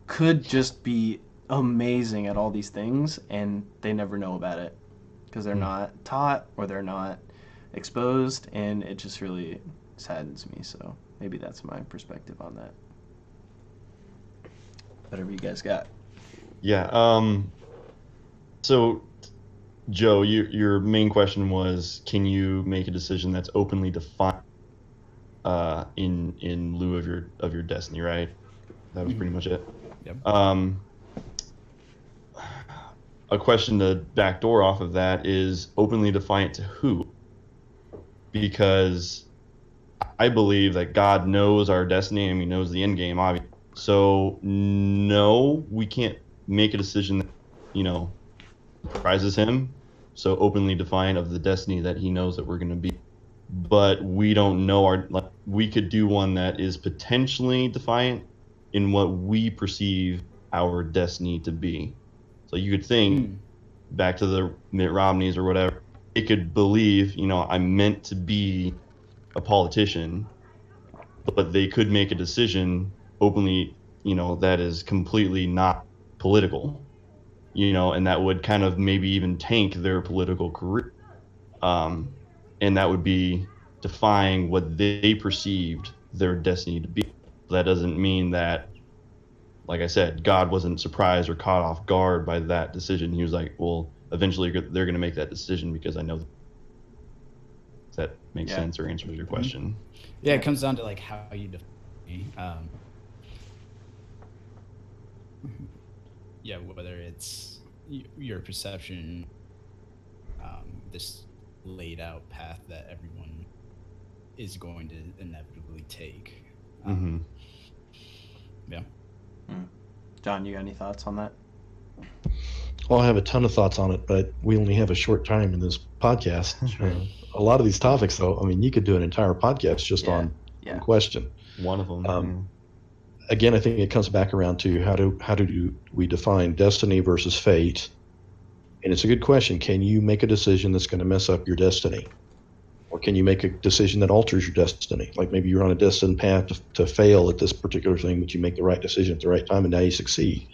could just be amazing at all these things and they never know about it because they're not taught or they're not exposed, and it just really saddens me. So maybe that's my perspective on that. Whatever you guys got. Yeah. So, Joe, your main question was, can you make a decision that's openly defined in lieu of your destiny, right? That was pretty much it. Yep. A question to backdoor off of that is openly defiant to who? Because I believe that God knows our destiny and He knows the end game, obviously. So no, we can't make a decision that, surprises Him. So openly defiant of the destiny that He knows that we're going to be. But we don't know we could do one that is potentially defiant in what we perceive our destiny to be. So you could think back to the Mitt Romneys or whatever, it could believe, I'm meant to be a politician, but they could make a decision openly, that is completely not political, and that would kind of maybe even tank their political career. And that would be defying what they perceived their destiny to be. That doesn't mean that, like I said, God wasn't surprised or caught off guard by that decision. He was like, well, eventually they're going to make that decision because I know. Does that make sense or answers your question? Yeah, it comes down to like how you define. Whether it's your perception, this laid out path that everyone is going to inevitably take. Yeah. John, you got any thoughts on that? Well, I have a ton of thoughts on it, but we only have a short time in this podcast. A lot of these topics, though, I mean, you could do an entire podcast just on one question. One of them. Again, I think it comes back around to how do we define destiny versus fate? And it's a good question. Can you make a decision that's going to mess up your destiny? Or can you make a decision that alters your destiny? Like maybe you're on a destined path to fail at this particular thing, but you make the right decision at the right time and now you succeed.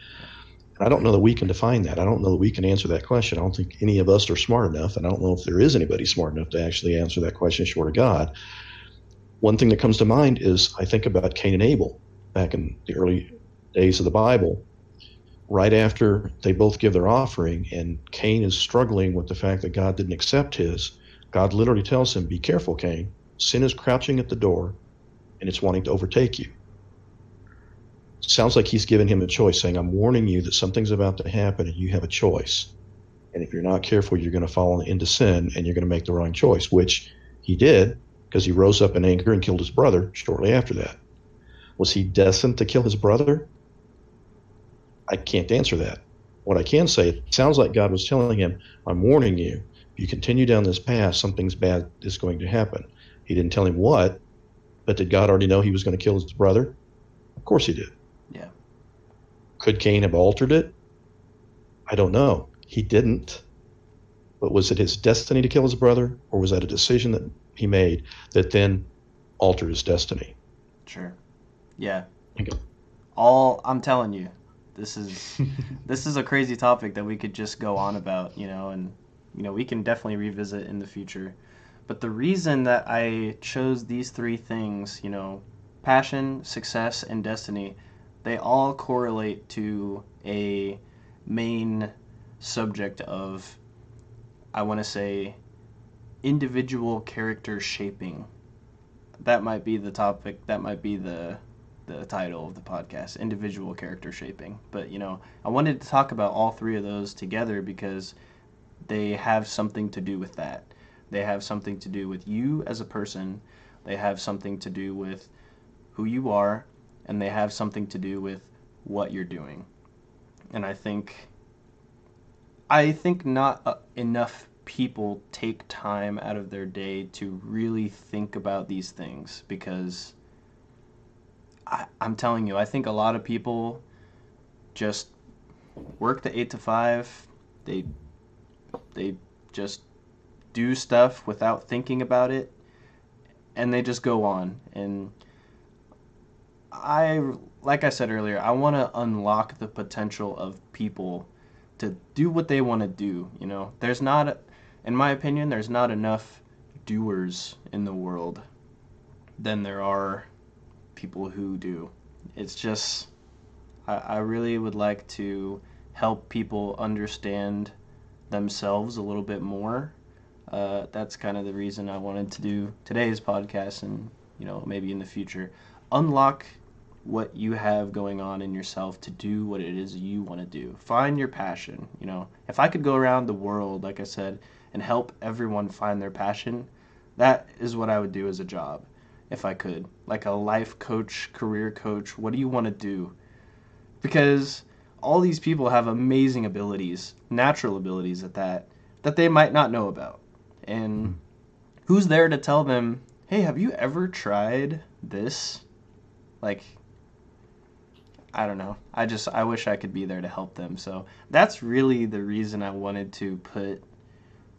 And I don't know that we can define that. I don't know that we can answer that question. I don't think any of us are smart enough, and I don't know if there is anybody smart enough to actually answer that question short of God. One thing that comes to mind is I think about Cain and Abel back in the early days of the Bible. Right after they both give their offering and Cain is struggling with the fact that God didn't accept his, God literally tells him, be careful, Cain. Sin is crouching at the door and it's wanting to overtake you. Sounds like he's giving him a choice, saying, I'm warning you that something's about to happen and you have a choice. And if you're not careful, you're going to fall into sin and you're going to make the wrong choice, which he did because he rose up in anger and killed his brother shortly after that. Was he destined to kill his brother? I can't answer that. What I can say, it sounds like God was telling him, I'm warning you. If you continue down this path, something's bad is going to happen. He didn't tell him what, but did God already know he was going to kill his brother? Of course he did. Yeah. Could Cain have altered it? I don't know. He didn't. But was it his destiny to kill his brother, or was that a decision that he made that then altered his destiny? Sure. Yeah. Okay. I'm telling you, this is a crazy topic that we could just go on about, and we can definitely revisit in the future. But the reason that I chose these three things, passion, success, and destiny, they all correlate to a main subject of, I want to say, individual character shaping. That might be the topic, that might be the title of the podcast, individual character shaping. But, I wanted to talk about all three of those together because they have something to do with that. They have something to do with you as a person. They have something to do with who you are, and they have something to do with what you're doing. And I think not enough people take time out of their day to really think about these things, because I'm telling you, I think a lot of people just work the 8 to 5. They just do stuff without thinking about it, and they just go on. And like I said earlier, I want to unlock the potential of people to do what they want to do. You know, in my opinion, there's not enough doers in the world than there are people who do. It's just, I really would like to help people understand themselves a little bit more. That's kind of the reason I wanted to do today's podcast, and maybe in the future, unlock what you have going on in yourself to do what it is you want to do. Find your passion. If I could go around the world, like I said, and help everyone find their passion, that is what I would do as a job if I could. Like a life coach, career coach. What do you want to do? Because all these people have amazing abilities, natural abilities at that they might not know about. And who's there to tell them, hey, have you ever tried this? Like, I don't know. I wish I could be there to help them. So that's really the reason I wanted to put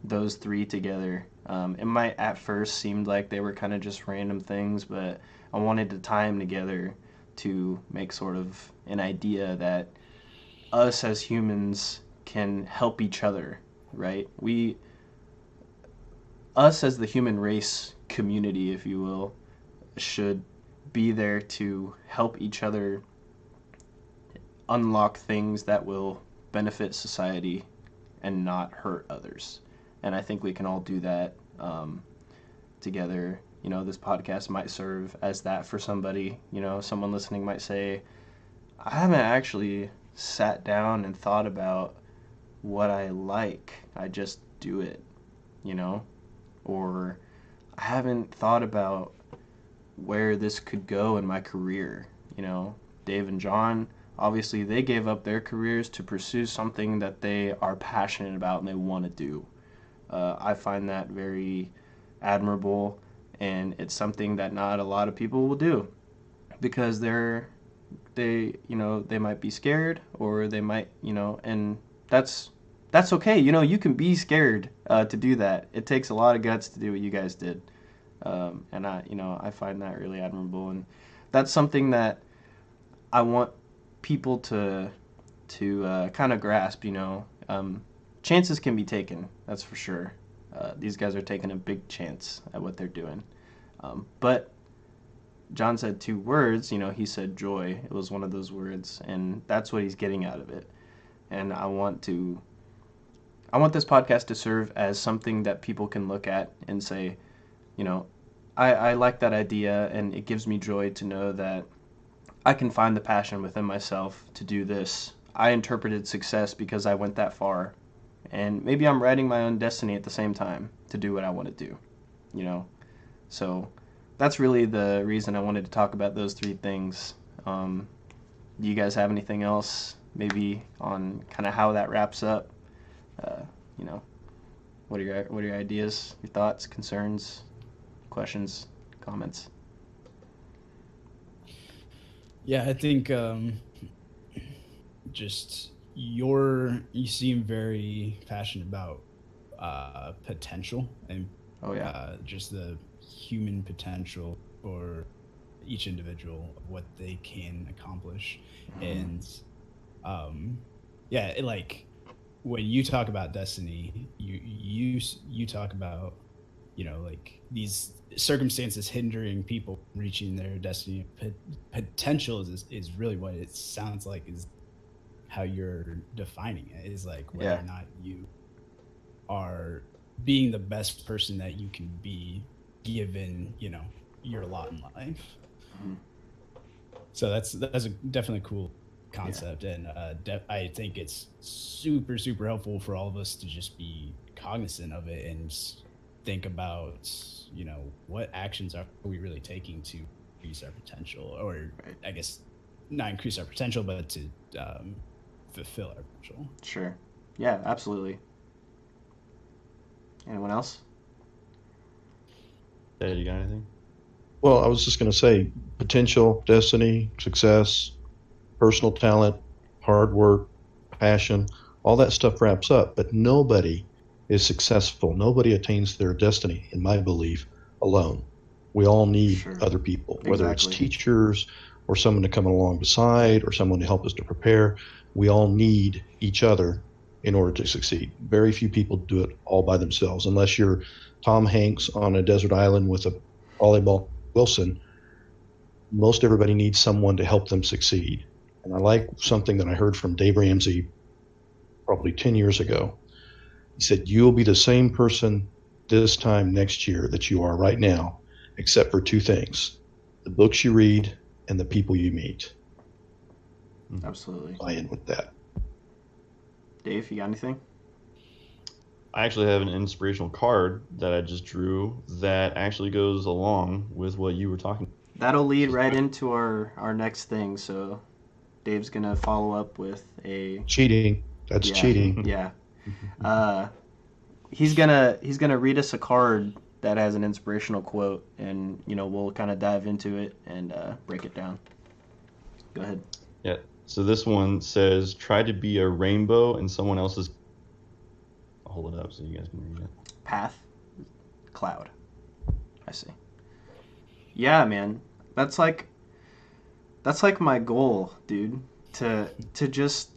those three together. It might at first seemed like they were kind of just random things, but I wanted to tie them together to make sort of an idea that us as humans can help each other, right? Us as the human race community, if you will, should be there to help each other unlock things that will benefit society and not hurt others. And I think we can all do that together. This podcast might serve as that for somebody. Someone listening might say, I haven't actually sat down and thought about what I like. I just do it, or I haven't thought about where this could go in my career. Dave and John, obviously they gave up their careers to pursue something that they are passionate about and they want to do. I find that very admirable, and it's something that not a lot of people will do, because they might be scared, or they might, and that's okay. You can be scared to do that. It takes a lot of guts to do what you guys did. And I find that really admirable, and that's something that I want people to kind of grasp. Chances can be taken, that's for sure. These guys are taking a big chance at what they're doing. But John said 2 words. He said joy. It was one of those words, and that's what he's getting out of it. And I want this podcast to serve as something that people can look at and say, I like that idea, and it gives me joy to know that I can find the passion within myself to do this. I interpreted success because I went that far, and maybe I'm writing my own destiny at the same time to do what I want to do, So that's really the reason I wanted to talk about those 3 things. Do you guys have anything else, maybe on kind of how that wraps up? What are your ideas, your thoughts, concerns, questions, comments? Yeah, I think just you seem very passionate about potential and just the human potential for each individual, what they can accomplish. And like when you talk about destiny, you talk about like these circumstances hindering people reaching their destiny. Potential is really what it sounds like is how you're defining it, is like whether or not you are being the best person that you can be given your lot in life. So that's a definitely cool concept, and I think it's super helpful for all of us to just be cognizant of it and think about what actions are we really taking to increase our potential, or I guess not increase our potential, but to fulfill our potential. Sure. Yeah, absolutely. Anyone else? Dad, you got anything? Well, I was just going to say potential, destiny, success, personal talent, hard work, passion, all that stuff wraps up, but nobody is successful. Nobody attains their destiny, in my belief, alone. We all need Sure. other people, whether it's Exactly. teachers or someone to come along beside or someone to help us to prepare. We all need each other in order to succeed. Very few people do it all by themselves, unless you're Tom Hanks on a desert island with a volleyball Wilson. Most everybody needs someone to help them succeed. And I like something that I heard from Dave Ramsey probably 10 years ago. He said, you'll be the same person this time next year that you are right now, except for two things: the books you read and the people you meet. Absolutely. I end with that. Dave, you got anything? I actually have an inspirational card that I just drew that actually goes along with what you were talking about. That'll lead right into our next thing. So Dave's gonna follow up with a Cheating. That's Yeah. cheating. yeah. He's gonna read us a card that has an inspirational quote, and we'll kind of dive into it and break it down. Go ahead. Yeah. So this one says, "Try to be a rainbow in someone else's." I'll hold it up so you guys can read it. Path, cloud. I see. Yeah, man. That's like my goal, dude. To just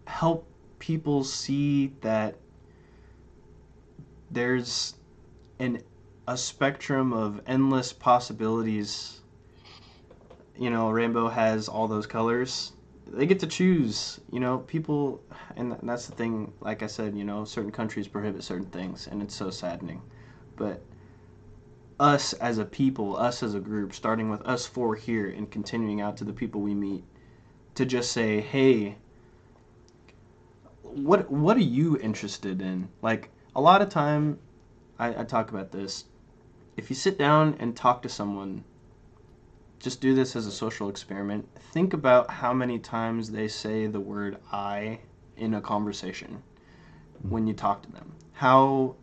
help people see that there's a spectrum of endless possibilities. Rainbow has all those colors. They get to choose. People, and that's the thing. Like I said, certain countries prohibit certain things, and it's so saddening. But us as a people, us as a group, starting with us four here and continuing out to the people we meet, to just say, hey, what are you interested in? Like, a lot of time, I talk about this. If you sit down and talk to someone, just do this as a social experiment. Think about how many times they say the word I in a conversation when you talk to them. How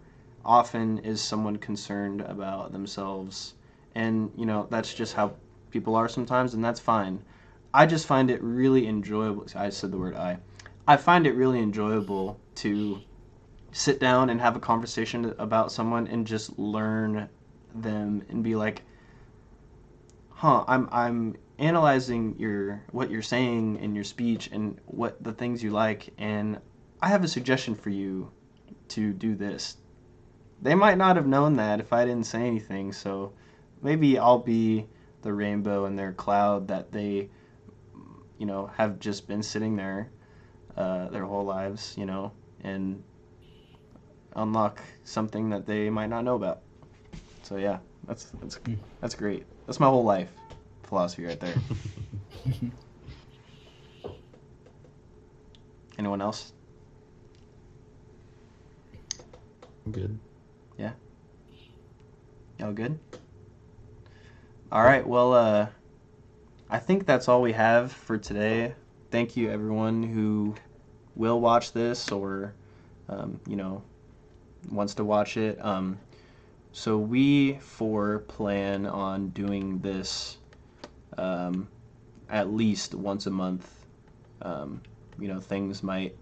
often is someone concerned about themselves? And, that's just how people are sometimes, and that's fine. I just find it really enjoyable. I said the word I. I find it really enjoyable to sit down and have a conversation about someone and just learn them and be like, I'm analyzing what you're saying in your speech and what the things you like, and I have a suggestion for you to do this. They might not have known that if I didn't say anything, so maybe I'll be the rainbow in their cloud that they, have just been sitting there their whole lives, and unlock something that they might not know about. So yeah, that's great. That's my whole life philosophy right there. Anyone else? I'm good. Yeah. Y'all good? All right. Well, I think that's all we have for today. Thank you, everyone who will watch this or, wants to watch it. So we four plan on doing this at least once a month. Things might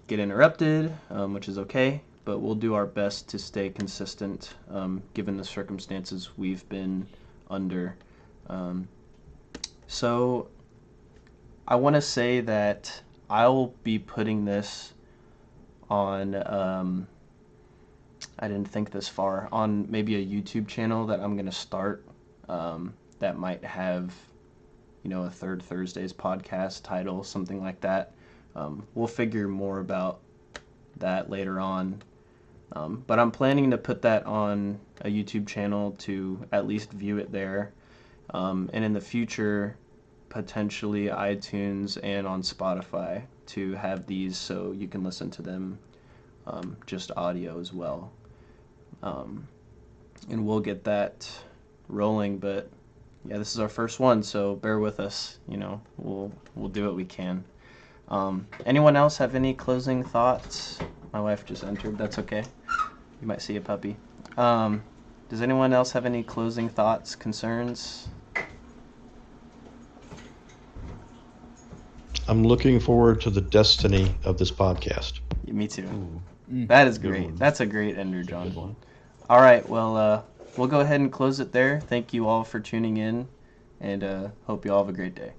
get interrupted, which is okay, but we'll do our best to stay consistent given the circumstances we've been under. So I want to say that I'll be putting this on, I didn't think this far, on maybe a YouTube channel that I'm going to start that might have, a Third Thursdays podcast title, something like that. We'll figure more about that later on. But I'm planning to put that on a YouTube channel to at least view it there. And in the future, potentially iTunes and on Spotify to have these so you can listen to them just audio as well. And we'll get that rolling, but yeah, this is our first one, so bear with us. We'll do what we can. Anyone else have any closing thoughts My wife just entered. That's okay. You might see a puppy. Does anyone else have any closing thoughts, concerns? I'm looking forward to the destiny of this podcast. Me too. Ooh, That is Good great. one. That's a great ender, good John. one. All right. Well, we'll go ahead and close it there. Thank you all for tuning in, and hope you all have a great day.